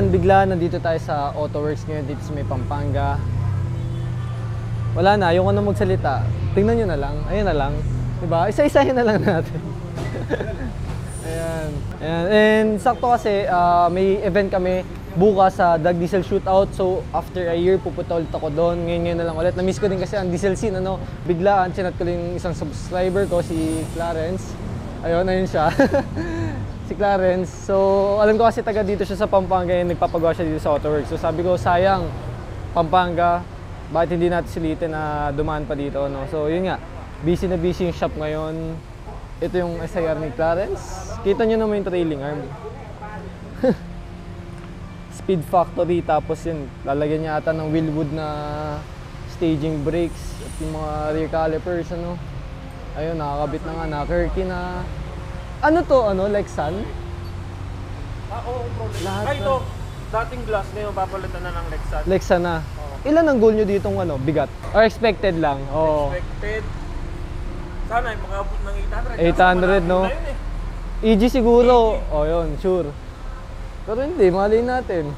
Ayan, bigla nandito tayo sa AutoWorks ngayon dito sa may Pampanga. Wala na, ayoko na magsalita. Tingnan nyo na lang, ayun na lang. Diba? Isa-isahin na lang natin. Ayan. Ayan. And sakto kasi may event kami bukas sa Dag Diesel Shootout. So after a year pupunta ulit ako doon. Ngayon na lang ulit. Na-miss ko din kasi ang diesel scene. Biglaan, chinat ko lang yung isang subscriber ko, si Clarence. Ayun, ayun siya. Si Clarence. So, alam ko kasi taga dito siya sa Pampanga and nagpapagawa siya dito sa AutoWorks. So, sabi ko, sayang, Pampanga, bakit hindi natin silitin na dumaan pa dito, no? So, yun nga, busy na busy yung shop ngayon. Ito yung SIR ni Clarence. Kita nyo naman yung trailing arm. Speed Factory, tapos yun, lalagyan niya ata ng Willwood na staging brakes at yung mga rear calipers, ano? Ayun, nakakabit na nga, na-Kirky na. Ano to, Lexan? Oo, problem. Lahat Ay, ito, dating glass, ngayon papalitan na ng Lexan. Lexan na. Ilan ang goal nyo ditong bigat? Or expected lang? Oo. Expected. Sana yung makabot ng 800, 800. no? Na yun, EG siguro. O yun, sure. Pero hindi, malay natin.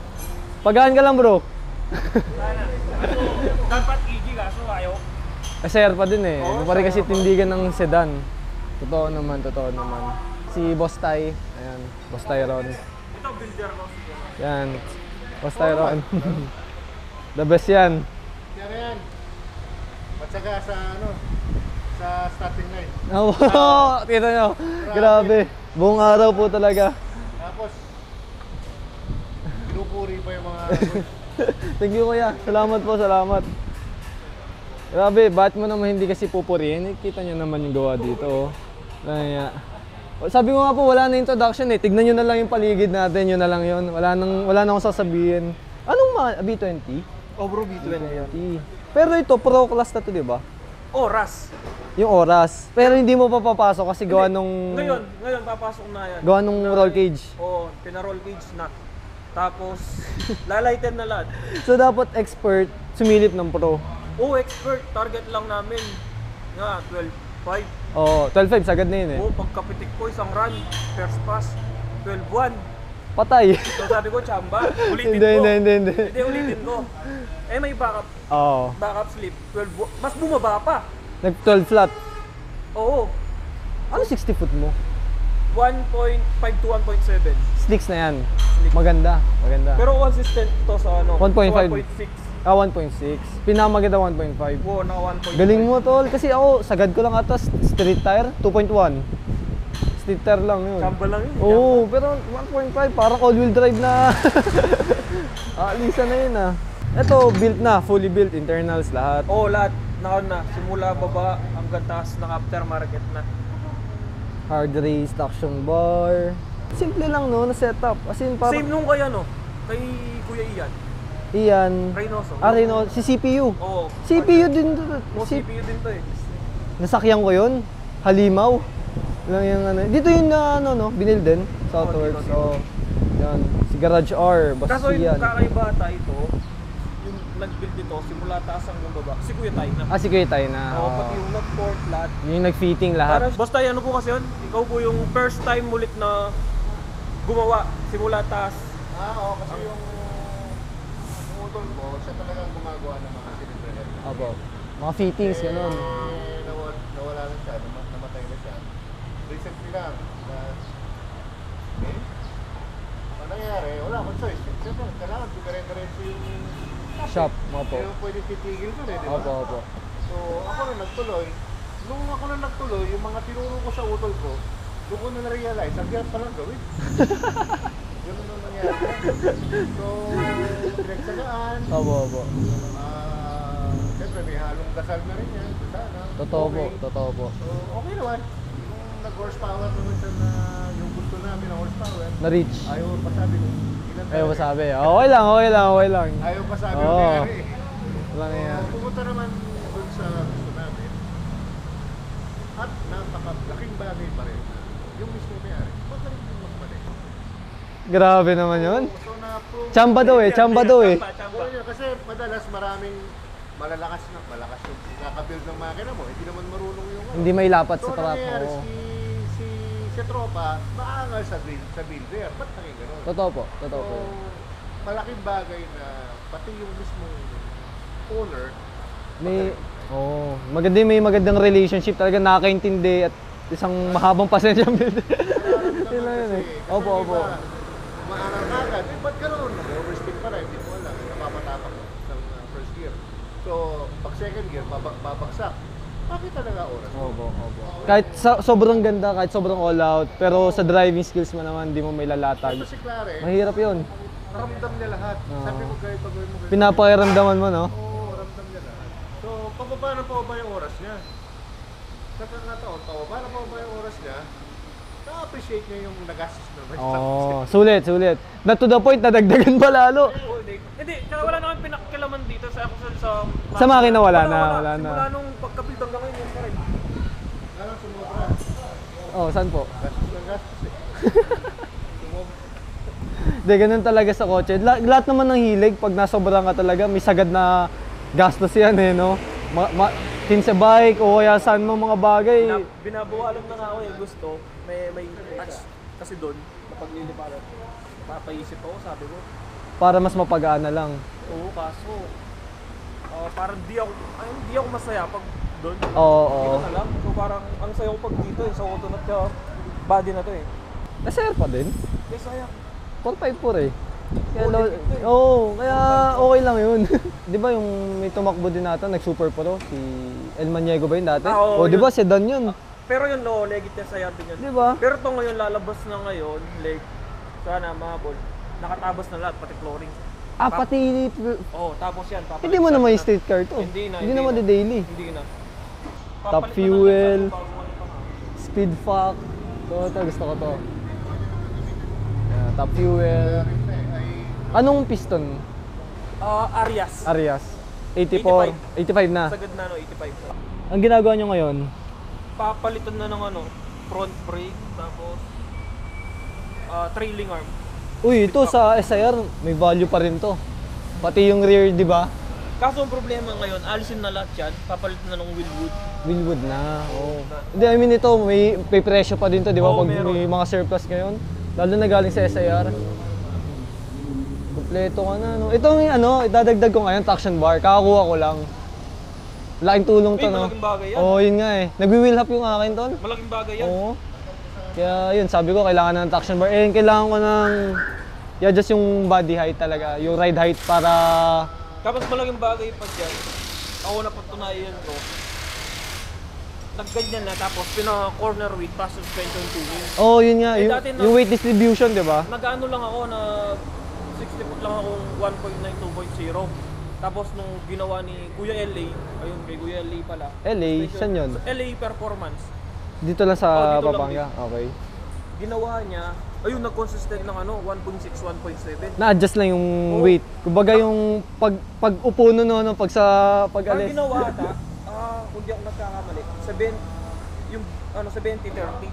Pagaan ka lang, bro. Sana. So, dapat EG kaso ayaw. SR pa din eh. Oo, Pare kasi SR pa. tindigan ng sedan. Totoo naman, totoo naman. Si Boss Tay. Ayan, Boss Tyron. Ito, builder ko. Yan. Boss Tyron. The best yan. Kaya yan. At saka sa starting line. Oo, kita nyo. Grabe. Buong araw po talaga. Tapos, pinupuri pa yung mga Thank you, kuya. Salamat po, salamat. Grabe, bakit mo naman hindi kasi pupurihin? Kita nyo naman yung gawa dito. Kaya, sabi ko nga po, wala na introduction eh. Tignan nyo na lang yung paligid natin, yun na lang yun. Wala na akong sasabihin. Anong B20? Oh bro, B20 yan. Pero ito, pro class na to, di ba? Oras. Yung oras. Pero hindi mo pa papasok kasi gawa nung... Ngayon papasok na yan. Gawa nung roll cage. Oo, pina-roll cage na. Tapos, lalighten na lahat. So dapat expert, sumilip ng pro. Oo, expert. Target lang namin. Nga, 12.5. Oo, 12.5, sagad na yun eh. Oo, pagkapitik ko, isang run. First pass, 12.1. Patay. So sabi ko, chamba. Ulitin Hindi, ko. hindi. Hindi, ulitin ko. Eh, may Oo. backup slip. 12, mas bumaba pa. Nag-12 flat. Oo. Ano 60 foot mo? 1.5 to 1.7. Slicks na yan. Maganda, maganda. Pero consistent to sa 1.5. 1.6. 1.6. Pinamaganda 1.5. Oo, naka 1.5. Galing mo tol, kasi ako, sagad ko lang ata street tire, 2.1. Street tire lang yun. Chamba lang yun. Oo, pero 1.5, parang all-wheel drive na. Alisa na yun ah. Ito, built na, fully built, internals lahat. Oo, lahat. Na. Simula baba hanggang taas ng aftermarket na. Hard race, traction bar. Simple lang no, na setup. As in, parang... Same nung kay kay Kuya Ian. Iyan. Reynoso. Reynoso. Si CPU. Oo. CPU din to. CPU din to eh. Nasakyan ko yun. Halimaw. Lang yung Dito yung binil din sa AutoWorks. dito. So, yan. Si Garage R. Basta Kaso yung yan. kakaiba ito, yung nag-build dito, simula taas hanggang baba. Si Kuya Tay na. Si Kuya Tay na. Oo, pati yung nag-port lahat. Yung nag-fitting lahat. Basta ano po kasi yun, ikaw po yung first time ulit na gumawa simula taas. Oo, kasi yung utol ko, siya talagang gumagawa ng mga cylinder. Opo. Mga fittings, gano'n. Nawala na siya, namatay na siya. Recently lang, ano nangyari? Wala akong choice. Siyempre, kailangan dire-diretso yung Shop, opo. Hindi mo pwede titigil ko di ba? Opo. So, ako na nagtuloy. Nung ako na nagtuloy, yung mga tinuro ko sa utol ko, doon ko na na-realize, ang hirap palang gawin. Ganun na nangyari. So, pinagsagaan. Opo. Siyempre, may halong dasal na rin yan. Sana. Totoo po. So, okay naman. Yung nag-horsepower naman siya na yung gusto namin na horsepower. Na-reach. Ayaw pa sabi ko. Ayaw pa sabi. Okay lang. Ayaw pa sabi Oo. nangyari. Walang yan. Pumunta naman doon sa gusto namin. At napakalaking bagay pa rin. Yung mismo may-ari. Magaling yung magmaneho. Grabe naman yun. So, na-prove. Chamba daw eh. Oo, yun, kasi madalas maraming malakas yung kakabuild ng makina mo. Hindi naman marunong yung Hindi may lapat sa So, truck. nangyayari Oo. si tropa, maangal sa builder. Ba't naging gano'n? Totoo po. So, malaking bagay na pati yung mismong owner, May, maganda may magandang relationship talaga, nakakaintindi at isang mahabang pasensya. Yun lang yun eh. Opo, opo. Maaral ka agad, ba't gano'n? Overspeed pa rin, hindi mo alam, napapatapak ng first gear. So, pag second gear, babagsak. Bakit talaga oras? Opo, opo. Kahit sobrang ganda, kahit sobrang all out, pero sa driving skills mo naman, di mo may lalatag. Ito si Clare, Mahirap yun. ramdam niya lahat. Sabi ko kahit pag gawin mo ganyan. Pinapakiramdaman mo, no? Oo, ramdam niya lahat. So, pababa na pababa yung oras niya. Nagkakataon, pababa na pababa yung oras niya, na-appreciate niya yung nagastos naman. Sulit, sulit. Na to the point, nadagdagan pa lalo. Hindi, tsaka wala naman pinakilaman dito sa Sa makina wala na. Simula nung pagka-build hanggang ngayon, yun pa rin. Parang sumobra. Oh, saan po? Gastos ng gastos eh. Hindi, ganun talaga sa kotse. Lahat naman ng hilig, pag nasobrang ka talaga, may sagad na gastos yan eh, no? Sa bike o kaya saan mo mga bagay. Binabawalan na nga ako eh, gusto. May touch kasi doon, kapag liliparan. Papaisip ako, sabi ko. Para mas mapag-aana lang. Oo, kaso, parang di ako masaya pag doon. Oo, Hindi oo. ko na lang. So parang, ang saya ko pag dito eh, sa auto na to, body na to eh. SR pa din. Kaya saya. 454 eh. Kaya, Oo, legit to eh. kaya okay lang yun. Di ba yung may tumakbo din natin, nag-super pro, si El Maniego ba yun dati? Oo, Di ba, yun. sedan yun. Pero yun, no, legit yan sa yatin yun. Di ba? Pero to ngayon, lalabas na ngayon, leg, sana mahabol. Nakatabas na lahat, pati flooring. Pati... Oo, tapos yan. Hindi mo naman yung street car to. Hindi na. Hindi naman di daily. Hindi na. Top Papalit na fuel. ng bago ano pa nga. Speed fuck. Ito, gusto ko to. Yeah, top fuel. Anong piston? Arias. Arias. 84. 85 na. Sagad na, no, 85. Ang ginagawa nyo ngayon, Papalitan na ng ano, front brake, tapos trailing arm. uy, ito sa SIR, may value pa rin to. Pati yung rear, di ba? Kaso ang problema ngayon, alisin na lahat yan, papalitan na ng wheelwood. Wheelwood na. Oh. Hindi, I mean ito, may presyo pa din to, di ba? Oo, Pag meron. may mga surplus ngayon. Lalo na galing sa SIR. Kompleto ka na, no? Ito may ano, idadagdag ko ngayon, traction bar. Kakakuha ko lang. Laking tulong to, Uy, no? malaking bagay yan. Oo, yun nga eh. Nagwi-wheel hop yung akin, tol. Malaking bagay yan. Oo. Kaya yun, sabi ko, kailangan na ng traction bar. Eh, kailangan ko ng... i-adjust yung body height talaga, yung ride height para... Kapag malaking bagay pa dyan, ako na patunayan ko, nagganyan na tapos pina-corner weight pa suspension tuning. Oh, yun nga, Eh, yung, dati na- yung weight distribution, di ba? Nag-ano lang ako na 60 foot lang akong 1.9 2.0. Tapos nung ginawa ni Kuya LA, ayun kay Kuya LA pala. LA, saan yun? LA Performance. Dito lang Oh, sa dito lang Pampanga, okay. Ginawa niya, ayun nag-consistent ng ano, 1.6, 1.7. Na-adjust lang yung Oo. weight. Kumbaga yung pag-upo no, pag sa Ang pag-alis. ginawa ata, kung di ako nagkakamali, 70, 30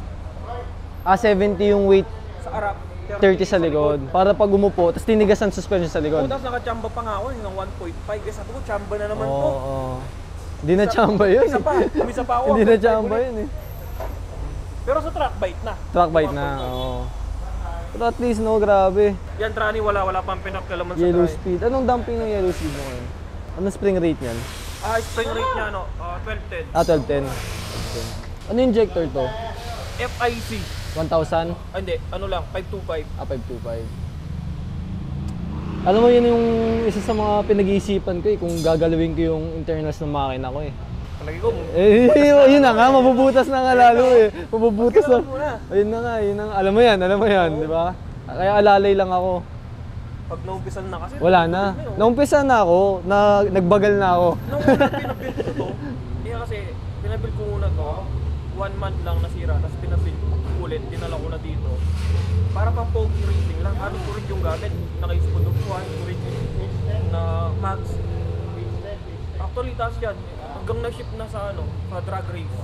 70 yung weight, sa harap, 30 sa likod. Para pag umupo, tapos tinigas ang suspension sa Oo, likod. tapos nakachamba pa nga ako ng 1.5. Eh, sabi ko, chamba na naman Oo, to. oo. Hindi na chamba yun. Isa pa, umisa pa ako. Hindi na 1.5 chamba ulit. yun eh. Pero sa track bike na. Track bite na, oo. Pero at least no, grabe. Yan, Trani, wala pang pinakalaman sa Yellow Trani. speed. Anong dumping ng yellow speed mo ngayon? Anong spring rate niyan? Spring rate niya, ano, 1210. 1210. Ano injector to? FIC. 1,000? Hindi, ano lang, 525. 525. Alam mo, yun yung isa sa mga pinag-iisipan ko eh, kung gagalawin ko yung internals ng makina ko eh. Palagi ko, Yun na nga, mabubutas na nga lalo eh. Mabubutas na. Pagkailangan mo na. Ayun na nga, yun na nga. Alam mo yan, di ba? Kaya alalay lang ako. pag naumpisan na kasi. Wala na. Naumpisa na ako, nagbagal na ako. Nung pinabuild ko to, kasi pinabuild ko muna to, 1 month lang nasira, tapos pinabuild ko ulit, dinala ko na dito. Para pang pogi racing lang, ano ko rin yung gamit, naka-use ko doon, na Max. Actually, tapos yan, hanggang na-ship na sa ano, sa drag race.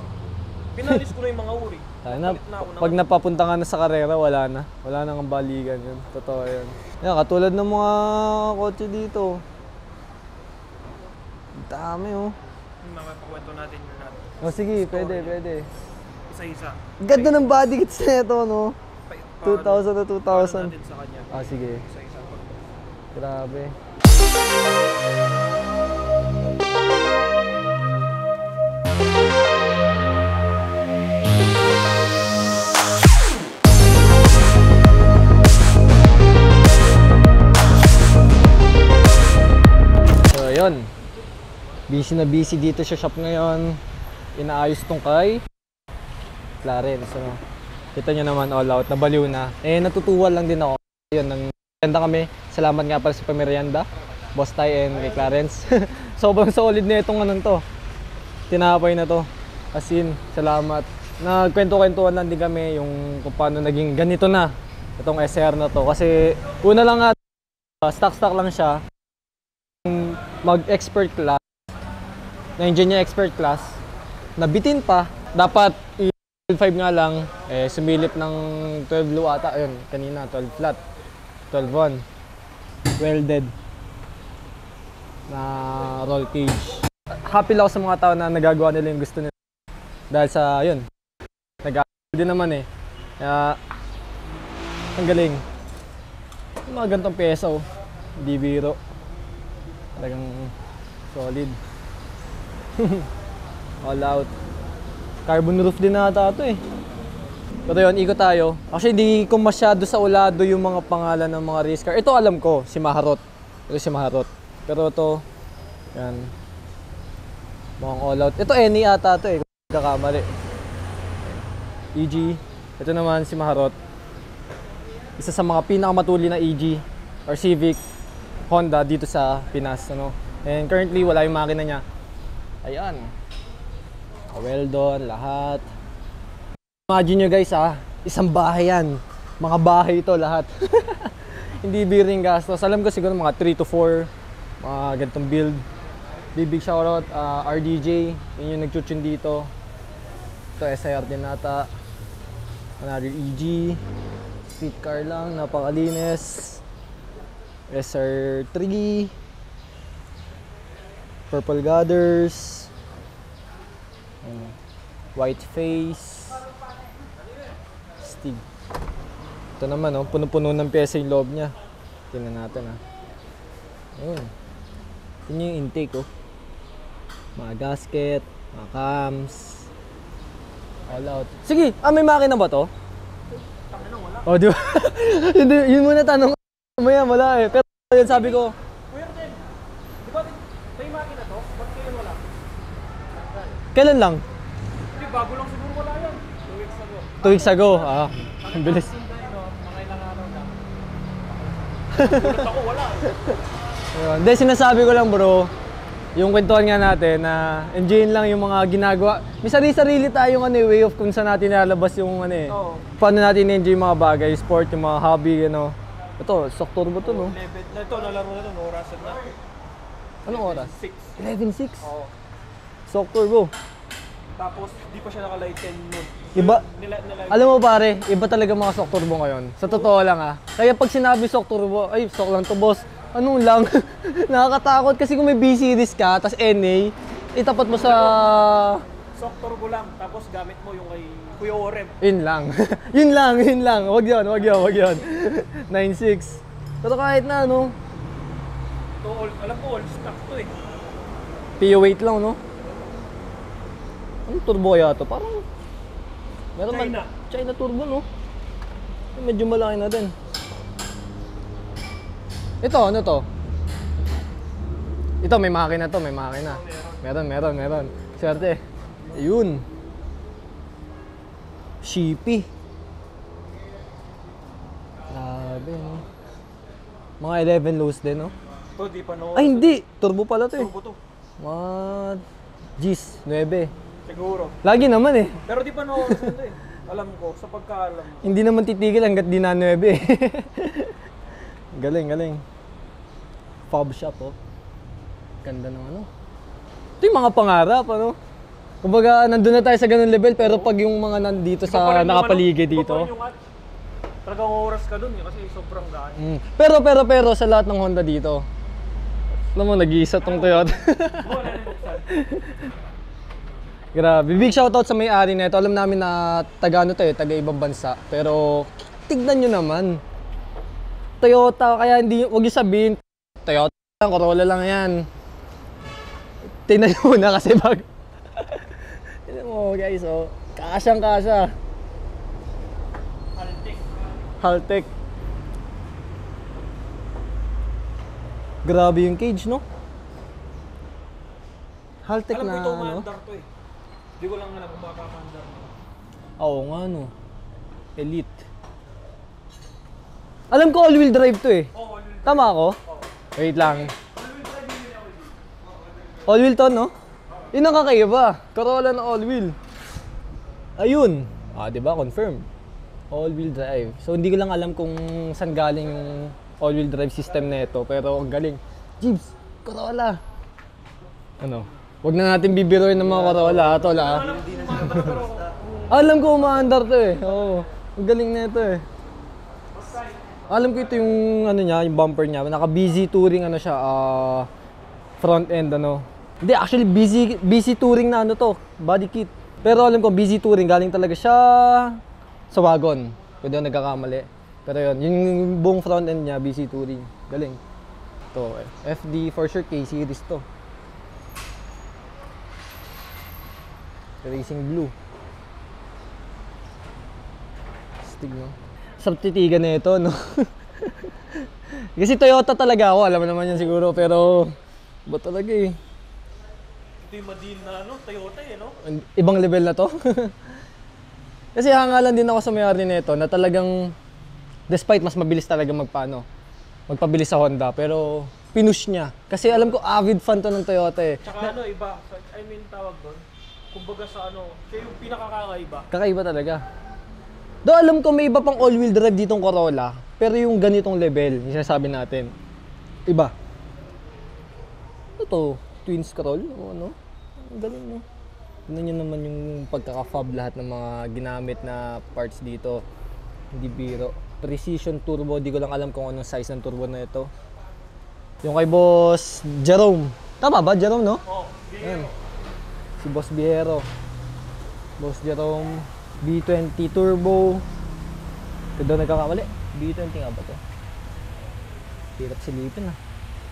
Pinalis ko na yung mga uri. Sana, Palit na ako ng- pag napapunta ka na sa karera, wala na. Wala nang balikan yun. Totoo yun. Yan, katulad ng mga kotse dito. Dami oh. Makapakwento natin yun natin. O sige, pwede. Isa-isa. Ganda ng body kits na ito, no? Pa- 2,000 to paano 2,000. natin sa kanya. Ah, sige. Isa-isa. Grabe. So, ayun. Busy na busy dito sa shop ngayon. Inaayos tong kay Clarence. So, kita nyo naman all out. Nabaliw na. Eh, natutuwa lang din ako. Ayun, nang merienda kami. Salamat nga pala sa pamerienda. Boss Ty and kay Clarence. Sobrang solid na itong anong to. Tinapay na to. As in, salamat. Nagkwento-kwentuhan lang din kami yung kung paano naging ganito na itong SR na to. Kasi una lang nga, stock lang siya. Mag-expert class. Na-engineer expert class. Nabitin pa. Dapat 5 nga lang. Eh, sumilip ng 12 low ata. Ayun, kanina 12 flat. 12-1. Welded. Na roll cage. Happy lang ako sa mga tao na nagagawa nila yung gusto nila. Dahil sa, yun. Nag-aaral din naman eh. Kaya, ang galing. Yung mga gantong pyesa oh. Hindi biro. Talagang solid. All out. Carbon roof din nata ito eh. Pero yun, ikot tayo. Actually, hindi ko masyado sa ulado yung mga pangalan ng mga race car. Ito alam ko, si Maharot. Ito si Maharot. Pero ito, yan. Mukhang all out. Ito NE ata ito eh, kung kakamali. EG. Ito naman si Maharot. Isa sa mga pinakamatuli na EG or Civic Honda dito sa Pinas. Ano? And currently, wala yung makina niya. Ayan. Well done, lahat. Imagine nyo guys isang bahay yan. Mga bahay ito lahat. Hindi biring gastos. Alam ko siguro mga 3 to 4 mga ganitong build. Big shoutout RDJ. Yun yung nagtutune dito. Ito SIR din nata. Another EG. Street car lang, napakalinis. SR3. Purple Gutters. White face. Stig. Ito naman oh, puno-puno ng pyesa yung loob niya. Tingnan natin Ayun. Ito yung intake oh. Mga gasket, mga cams. All out. Sige, may makina ba to? Oh, di ba? Hindi, yun muna tanong. Maya wala eh. Pero yun sabi ko. Kuya Rodel, di ba may makina to? Ba't kailan wala? Kailan lang? Hindi, bago lang siguro wala yan. 2 weeks ago. 2 weeks ago. Ang bilis. Mga ilang araw lang. Gulat ako, wala eh. Ayun. Hindi, sinasabi ko lang bro, yung kwentuhan nga natin na enjoyin lang yung mga ginagawa. May sarili tayo way of kung saan natin nalabas yung Oo. paano natin enjoy yung mga bagay, sport, yung mga hobby, Ito, stock turbo to, no? Ito, nalaro na ito, orasan na. Anong oras? 6. 11.6. Oo. Stock turbo. Tapos, di pa siya nakalighten nun. Iba, Nila, alam mo pare, iba talaga mga stock turbo ngayon. Sa totoo lang Kaya pag sinabi stock turbo, ay stock lang to boss. Ano lang, nakakatakot kasi kung may B series ka, tas NA, itapat mo sa... Stock turbo lang, tapos gamit mo yung kay Kuya Orem. Yun lang. yun lang. Wag yun. 9.6. Pero kahit na, Ito, alam ko, all stock to eh. PO8 lang, no? Anong turbo kaya to? Parang... Meron China. China turbo, no? Medyo malaki na din. Ito, ano to? Ito, may makina to, may makina. Meron. Swerte. Ayun. Sheepy. Grabe, no? Mga 11 lows din, no? Ito, di pa no. Ay, hindi! Turbo pala to eh. Turbo to. Mga G's, 9. Siguro. Lagi naman eh. Pero di pa no oras ito eh. Alam ko, sa pagkaalam. Hindi naman titigil hanggat di na 9 eh. Galing. Fob shop, oh. Ganda ng Ito yung mga pangarap, Kumbaga, nandun na tayo sa ganung level, pero pag yung mga nandito sa nakapaligid dito. Talagang oras ka dun kasi sobrang gaan. Pero sa lahat ng Honda dito, alam mo, nag-iisa tong Toyota. Wala na buksan. Grabe. Big shoutout sa may-ari nito. Alam namin na taga taga ibang bansa. Pero tignan nyo naman. Toyota, kaya wag yung sabihin Corolla lang yan. Tingnan mo na kasi bag. Tingnan mo guys, oh. Kasyang-kasya. Haltech. Grabe yung cage, no? Haltech Alam ko na, ito, ano? umaandar to eh. Hindi ko lang alam kung baka maandar. Oo nga, no? Elite. Alam ko all-wheel drive to eh. Oo, Tama ako? Wait lang. All-wheel to, no? Yun ang kakaiba. Corolla na all-wheel. Ayun. Di ba? Confirm. All-wheel drive. So, hindi ko lang alam kung saan galing yung all-wheel drive system na ito. Pero ang galing. Jeeps, Corolla. Ano? Huwag na natin bibiruin ng mga Corolla, tol, ha? Alam ko umaandar to eh. Oo. Ang galing na ito eh. Alam ko ito yung ano niya, yung bumper niya. Naka BZ Touring ano siya, front end ano. Hindi, actually BZ Touring na ano to, body kit. Pero alam ko BZ Touring galing talaga siya sa wagon. Pwede ako nagkakamali. Pero yun, yung buong front end niya, BZ Touring. Galing. To FD for sure, K-series to. Racing blue. Stig no. Sa titigan na ito, no? Kasi Toyota talaga ako, alam mo naman yan siguro, pero ba talaga eh. Ito yung Madin na ano, Toyota eh, no? Ibang level na to. Kasi hangalan din ako sa may-ari nito na talagang, despite mas mabilis talaga magpabilis sa Honda, pero pinush niya. Kasi alam ko avid fan to ng Toyota eh. Tsaka ano, iba, I mean tawag doon, kumbaga sa ano, siya yung pinakakakaiba. Kakaiba talaga. Do alam ko may iba pang all-wheel drive ditong Corolla, pero yung ganitong level, yung sinasabi natin, iba. Ito, twin scroll o ano? Ang galing no. Tingnan nyo naman yung pagkaka-fab lahat ng mga ginamit na parts dito. Hindi biro. Precision turbo, di ko lang alam kung anong size ng turbo na ito. Yung kay Boss Jerome. Tama ba? Jerome, no? Oh, Ayan. Si Boss Biero. Boss Jerome. B20 Turbo. Ito daw nagkakamali. B20 nga ba to? Hirap silipin ah.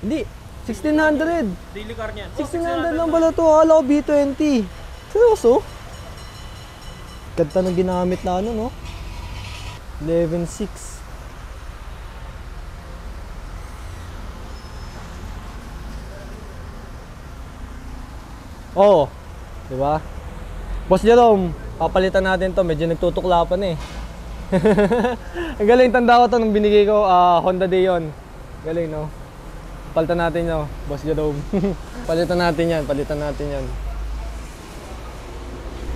Hindi. 1600. daily car niyan. 1600 lang pala to. Akala ko B20. Seryoso? Ganda ng ginamit na ano, no? 11.6. Oo. Diba? Boss Jerome, papalitan natin to. Medyo nagtutuklapan eh. Ang galing, tanda ko to nung binigay ko Honda Deon. Galing, no? Palitan natin yun, Boss Jerome. Palitan natin yan, palitan natin yan.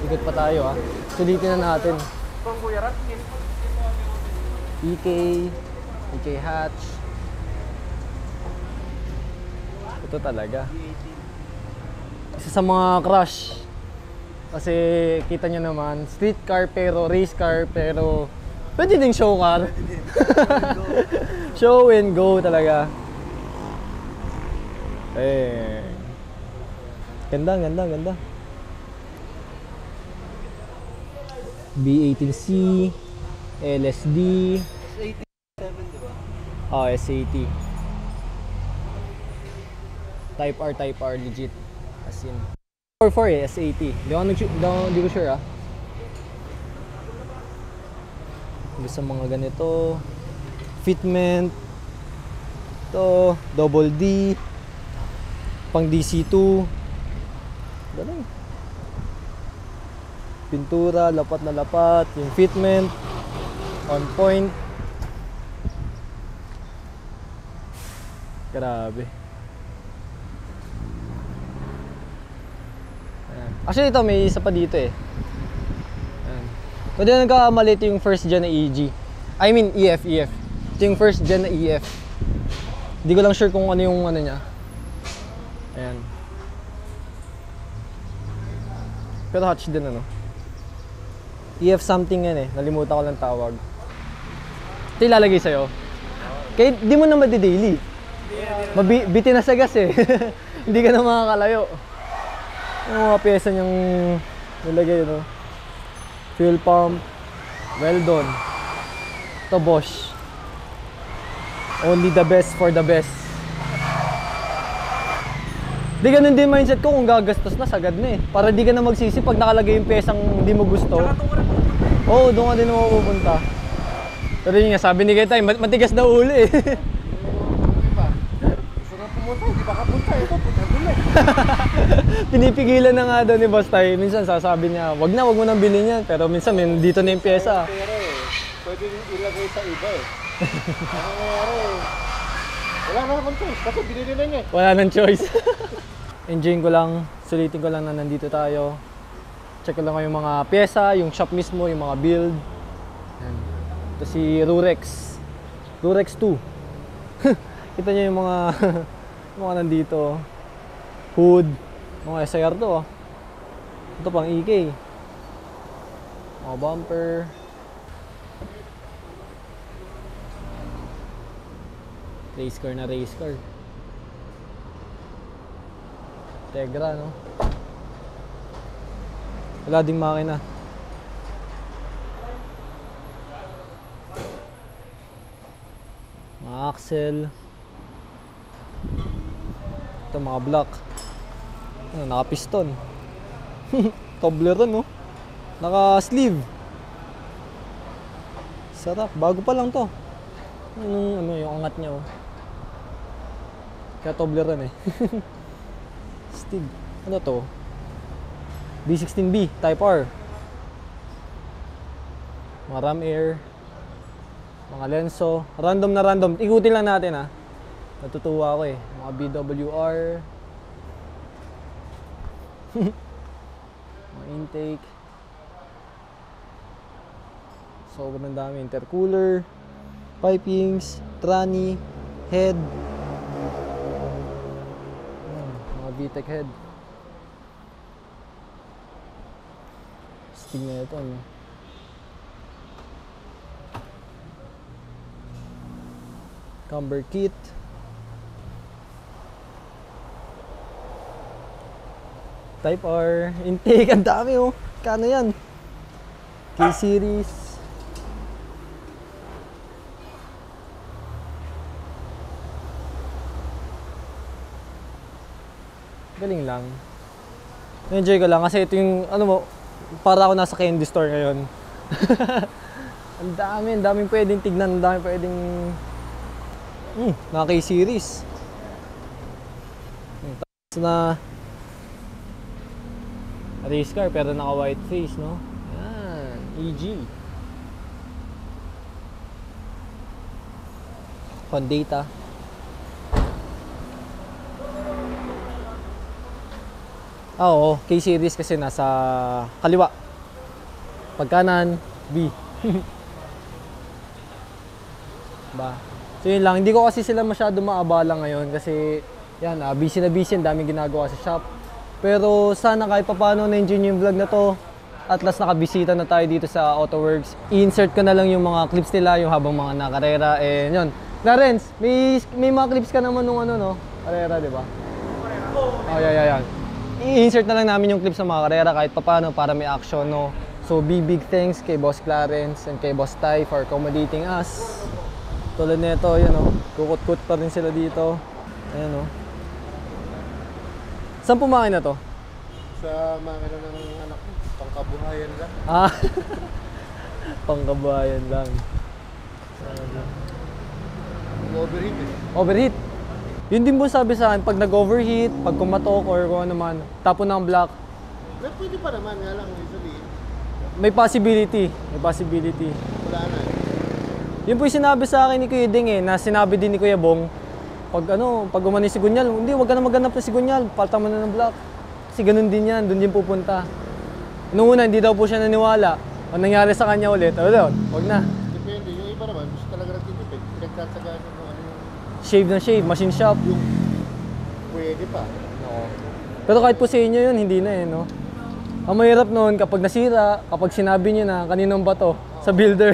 Ikot pa tayo ha. Sulitin na natin. Pang Kuya Rat, EK hatch. Ito talaga. Isa sa mga crush. Kasi kita nyo naman, street car pero race car pero pwede ding show car. Show and go talaga. Eh. Ganda, ganda, ganda. B18C, LSD. S87, diba? Oh, S80. Type R legit. As in. 4 eh, S80. Di ko sure ah. Gusto mga ganito. Fitment. Ito, double D. Pang DC2. Galing. Pintura, lapat na lapat. Yung fitment. On point. Grabe. Actually ito may isa pa dito eh. Ayan. Pwede na nagkamalit yung first gen na EG. I mean EF. Ito yung first gen na EF. Hindi ko lang sure kung ano yung ano niya. Ayan. Pero hatch din ano. EF something yan eh. Nalimutan ko lang tawag. Ito ilalagay sa'yo. Kaya di mo na madi-daily. Bitin na sa gas eh. Hindi ka na makakalayo. Yung mga pyesa niyang nilagay, no? Fuel pump. Well done. Ito Bosch. Only the best for the best. Di ganun din mindset ko kung gagastos na, sagad na eh. Para di ka na magsisi pag nakalagay yung pyesang hindi mo gusto. Tsaka doon ka rin pupunta. Oo, doon ka din naman pupunta. Pero yun nga, sabi ni Ketay, matigas na uli eh. Diba? Gusto na pumunta, hindi ba kapunta? Ito, punta doon eh. Pinipigilan na nga daw ni Boss Tay. Minsan sasabi niya, wag mo nang bilhin yan. Pero minsan, dito na yung pyesa. Pero eh, pwede ilagay sa iba eh. Ano nangyari eh? Wala na akong choice kasi binili na niya eh. Wala nang choice. Enjoyin ko lang, sulitin ko lang na nandito tayo. Check ko lang yung mga pyesa, yung shop mismo, yung mga build. Yan. Ito si Rurex. Rurex 2. Kita niyo yung mga mga nandito. Hood. Mga SIR to. Ito pang EK. Mga bumper. Race car na race car. Tegra, no? Wala ding makina. Mga axle. Ito mga block. Ano, naka-piston. Toblerone, no? Naka-sleeve. Sarap. Bago pa lang to. Yung angat niya, oh. Kaya Toblerone eh. Stig. Ano to? B16B, Type R. Mga ram air. Mga Lenso. Random na random. Ikutin lang natin ha. Natutuwa ako eh. Mga BWR. Mga intake. Sobrang dami. Intercooler. Pipings. Tranny. Head. Mga VTEC head. Stig na ito, no? Camber kit. Type R. Intake. Ang dami, oh. Kano yan? K-series. Galing lang. Enjoy ko lang kasi ito yung ano mo, para ako nasa candy store ngayon. Ang daming pwedeng tignan, ang daming pwedeng mga K-series. Tapos na race car pero naka white face, no? Yan, EG. Condata. Oo, K-series kasi nasa kaliwa. Pagkanan, B. Ba? So yun lang, hindi ko kasi sila masyado maabala ngayon kasi yan, busy na busy, ang daming ginagawa sa shop. Pero sana kahit paano na-enjoy yung vlog na to. At last nakabisita na tayo dito sa AutoWorks. I-insert ko na lang yung mga clips nila, yung habang mga nakarera. And yun. Clarence, may mga clips ka naman nung ano, no? Karera, di ba? Oh, yan. I-insert na lang namin yung clips ng mga karera kahit paano para may action, no? So, big thanks kay Boss Clarence and kay Boss Ty for accommodating us. Tulad nito, yun, no? Kukut-kut pa rin sila dito. Ayan, no? Saan pumain na to? Sa makina ng anak ko, pangkabuhayan lang. Ah, pangkabayan lang. Overheat eh. Overheat. Yun din po sabi sa akin, pag nag-overheat, pag kumatok or kung ano man, tapon ng block, Pero pwede pa naman nga lang usually. may possibility. Wala na eh. Yun po yung sinabi sa akin ni Kuya Ding eh, na sinabi din ni Kuya Bong, pag umani si Gunyal, hindi, wag ka na maghanap na si Gunyal, palta mo na ng block. Kasi ganun din yan, dun din pupunta. Noong una, hindi daw po siya naniwala. Ang nangyari sa kanya ulit, wag na. Depende. Yung iba naman, gusto talaga nagtitipid. Pinagtsatsagaan yung ano yung Shave na shave, machine shop. pwede pa. Oo. Pero kahit po sa inyo yun, hindi na eh, no? Ang mahirap noon, kapag nasira, kapag sinabi nyo na, kaninong ba to? Sa builder.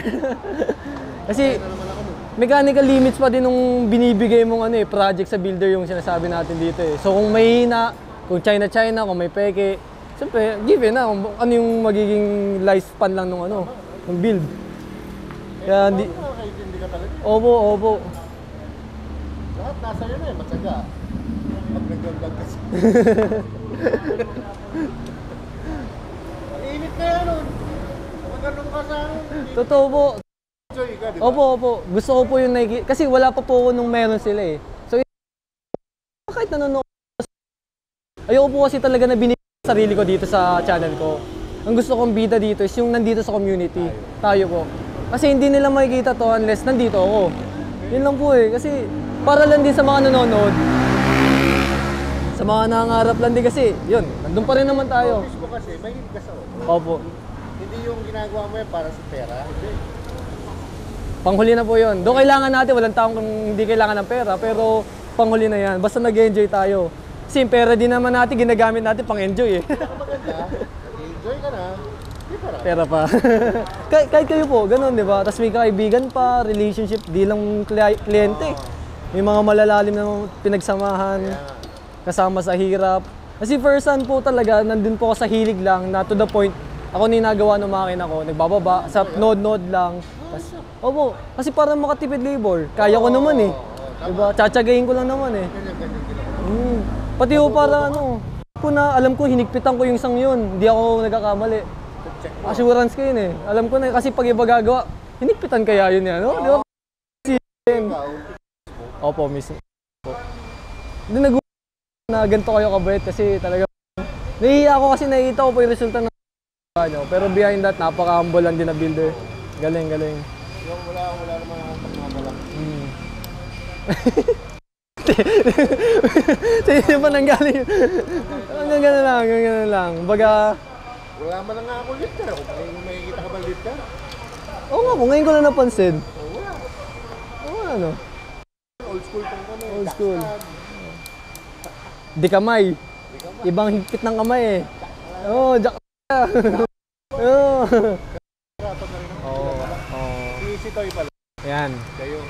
Kasi, Ano naman ako nun? mechanical limits pa din nung binibigay mong project sa builder yung sinasabi natin dito eh. So kung may hina, kung China, kung may peke, siyempre, given na kung ano yung magiging lifespan lang nung ng build. Kaya hindi... Nakakaintindi ka talaga. Opo. Lahat nasa yun eh, matyaga. Pag nag-vlog kasi. Ang init na yan nun. Pag ganun ka sa akin, Totoo po. enjoy ka, di ba? Opo, opo. Gusto ko po yung Nike. Kasi wala pa po ako nung meron sila eh. So, kahit nanonood. Ayoko po kasi talaga na binigay sa sarili ko dito sa channel ko. Ang gusto kong bida dito is yung nandito sa community. Tayo po. Kasi hindi nila makikita to unless nandito ako. Yun lang po eh. Kasi para lang din sa mga nanonood. Sa mga nangangarap lang din kasi, yun, nandun pa rin naman tayo. Mismo kasi, may hit ka sa auto. Opo. Hindi yung ginagawa mo yan para sa pera. Hindi. Panghuli na po yun. Doon kailangan natin, walang taong hindi kailangan ng pera, pero panghuli na yan. Basta nag-enjoy tayo. Kasi yung pera din naman natin, ginagamit natin pang-enjoy eh. Maganda, enjoy ka na. Hindi para. Pera pa. Kahit kayo po, ganun, di ba? Tapos may kaibigan pa, relationship, di lang kliyente. May mga malalalim na pinagsamahan, kasama sa hirap. Kasi first hand po talaga, nandun po ako sa hilig lang, na to the point, ako ninagawa ng makina ko, nagbababa, sa node-node lang. Opo, kasi para makatipid labor, kaya ko naman eh. Diba? Tsatsagayin ko lang naman eh. Ganyan din ako. Pati ho para ano, ko na alam ko hinigpitan ko yung isang yun, hindi ako nagkakamali. Check mo. Assurance ko yun eh. Alam ko na kasi pag iba gagawa, hinigpitan kaya yun yan, no? Di ba? Ikaw, Opo, mismo. Hindi na ganito kayo kabait kasi talaga nahihiya ako kasi nakikita ko po yung resulta ng nyo. Pero behind that, napaka-humble lang din na builder. Galing, galing. yung wala naman akong pagmamalak. Sige pa nanggaling. Hanggang gano'n lang. Baga, Wala man na nga ako liter. Kung may makikita ka ba liter? oo nga po, ngayon ko lang napansin. Wala. Oo ano, Old school pang kami. Old school. Dakstag. di kamay. Ibang higpit ng kamay eh. Oo, jack. Oo. Rapat na rin ako. Oo. Si Toy pala. Yan. Siya yung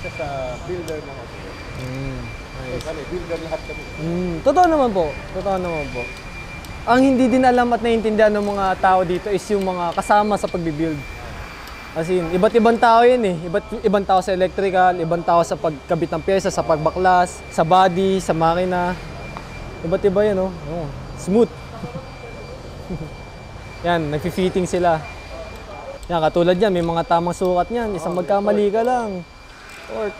isa sa builder ng auto. So, kami, builder lahat kami. Totoo naman po. Totoo naman po. Ang hindi din alam at naiintindihan ng mga tao dito is yung mga kasama sa pagbibuild. As in, iba't ibang tao yun eh. Ibang tao sa electrical, ibang tao sa pagkabit ng pyesa, sa pagbaklas, sa body, sa makina. Iba't iba yun, oh. Oh, smooth. Yan, nagfi-fitting sila. Yan, katulad yan, may mga tamang sukat niyan. Isang magkamali ka lang. Torque.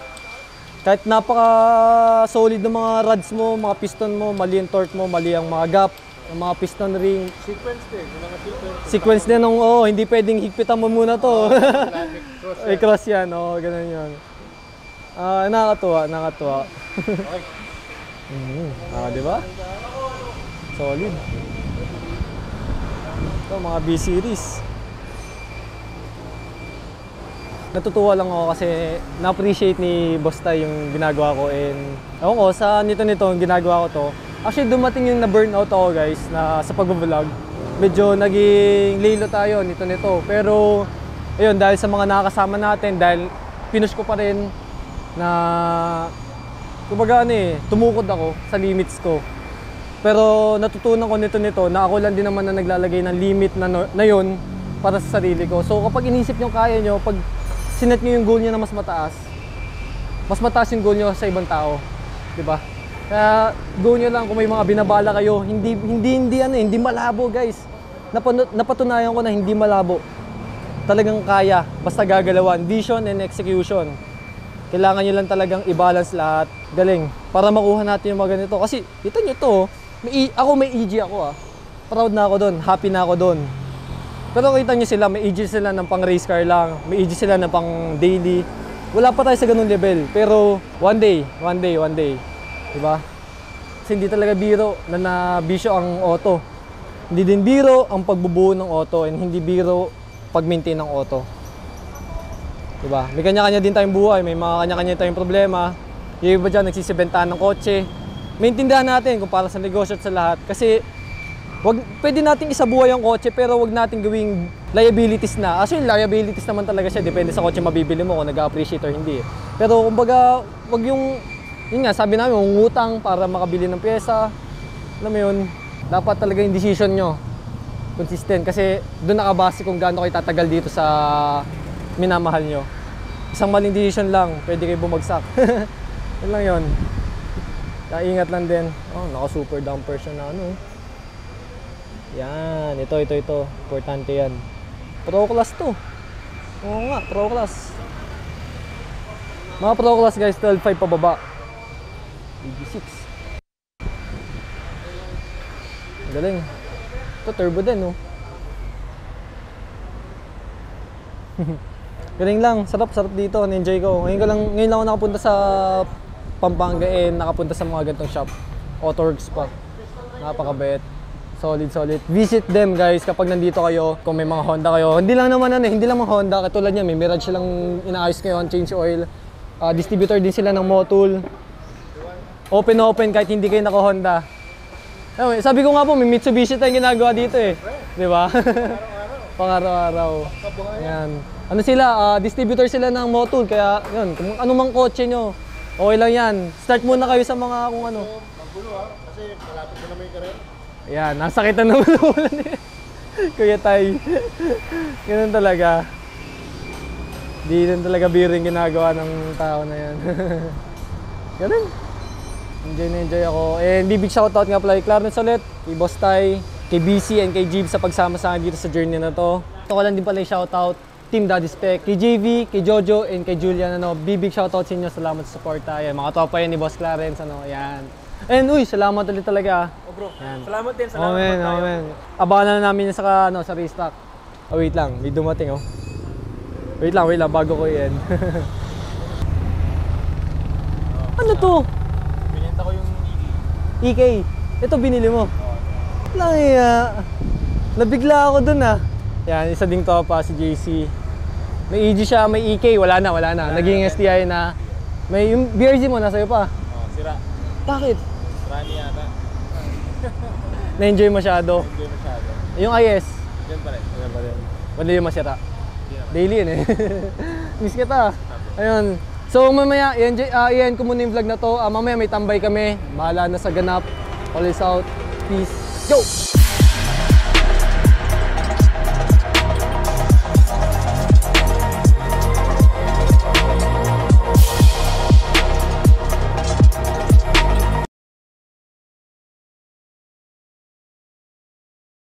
Kahit napaka-solid ng mga rods mo, mga piston mo, mali ang torque mo, mali ang mga gap, ang mga piston ring. Sequence din. Yung mga sequence. Sequence din ng, hindi pwedeng higpitan mo muna to. Plastic cross. Ay, cross yan, ganun yun. Nakakatuwa. Okay. Di ba? Solid. Ito, mga B-series. Natutuwa lang ako kasi na-appreciate ni Boss Tay yung ginagawa ko and ewan ko, sa nito yung ginagawa ko to. Actually, dumating yung na-burnout ako guys na sa pag-vlog. Medyo naging lilo tayo nito. Pero, ayun, dahil sa mga nakakasama natin, dahil pinush ko pa rin na kumbaga tumukod ako sa limits ko. Pero natutunan ko nito na ako lang din naman na naglalagay ng limit na yun para sa sarili ko. So kapag inisip nyo kaya nyo, pag sinet nyo yung goal nyo na mas mataas yung goal nyo sa ibang tao. Diba? Kaya go nyo lang kung may mga binabala kayo. Hindi malabo guys. Napatunayan ko na hindi malabo. Talagang kaya. Basta gagalawan. Vision and execution. Kailangan nyo lang talagang i-balance lahat. Galing. Para makuha natin yung mga ganito. Kasi, kita nyo to. May EG ako. Proud na ako doon. Happy na ako doon. Pero kita nyo sila, may EG sila ng pang race car lang. May EG sila ng pang daily. Wala pa tayo sa ganung level. Pero, one day. Diba? Kasi hindi talaga biro na nabisyo ang auto. Hindi din biro ang pagbubuo ng auto. And hindi biro pag-maintain ng auto. Diba? May kanya-kanya din tayong buhay, may mga kanya-kanya tayong problema. Yung iba dyan nagsisibentahan ng kotse. Maintindihan natin kung para sa negosyo at sa lahat. Kasi pwede nating isabuhay ang kotse pero wag natin gawing liabilities na. Actually, liabilities naman talaga siya. Depende sa kotse mabibili mo kung nag-appreciate or hindi. Pero kumbaga, wag yun nga, sabi namin, umutang para makabili ng pyesa. Alam mo yun, dapat talaga yung decision nyo consistent. Kasi doon nakabase kung gaano kayo tatagal dito sa minamahal nyo. Isang maling decision lang, pwede kayo bumagsak. Yun lang yun. Kaya ingat lang din. Oh, naka-super dumper siya na ano. Yan, ito. Importante yan. Pro class to. Oo nga, pro class. Mga pro class guys, 12.5 pababa. EG6. Galing. Ito, turbo din, no? Galing lang, sarap dito, na-enjoy ko. Ngayon lang ako nakapunta sa Pampanga nakapunta sa mga ganitong shop. Autoworks pa. Napakabait. Solid. Visit them guys kapag nandito kayo, kung may mga Honda kayo. Hindi lang mga Honda, katulad niya, may Mirage silang inaayos ngayon, change oil. Distributor din sila ng Motul. Open kahit hindi kayo naka-Honda. Sabi ko nga po, may Mitsubishi tayong ginagawa dito eh. Di ba? Pang-araw-araw. Ayan. Ano sila, distributor sila ng Motul, kaya yun, kung anumang kotse nyo, okay lang yan. Start muna kayo sa mga kung ano. Magulo ha, kasi malapit na naman yung karir. Ayan, nasakitan naman ng ulan eh. Kuya Tay. Ganun talaga. Di rin talaga biring ginagawa ng tao na yan. Ganun. Enjoy ako. And big shoutout nga pala kay Clarence ulit, kay Boss Tay, kay BC and kay Jeeb sa pagsama sa akin dito sa journey na to. Ito ko lang din pala yung shoutout, Team Daddy Spec, kay JV, kay Jojo, and kay Julian. Big shoutout sa inyo. Salamat sa support. Ayan, mga topa yan ni Boss Clarence. Ayan. And salamat ulit talaga. Oh bro, Yan. salamat din. Salamat tayo. Amen. Abangan na namin yan sa restock. Wait lang, may dumating Wait lang, bago ko yan. Ano to? Binenta ko yung EK. Ito binili mo? Lang nabigla ako dun Yan, isa ding topa si JC. May EG siya, may EK, wala na. Naging STI na. May yung BRZ mo nasa iyo pa. sira. Bakit? Rani yata. Na-enjoy masyado. Enjoy masyado. Yung IS, Diyan pa rin. wala yung masira. Daily yun Miss kita. Ayun. So mamaya, i-end ko muna yung vlog na to. Mamaya may tambay kami. Bahala na sa ganap. All is out. Peace. Go!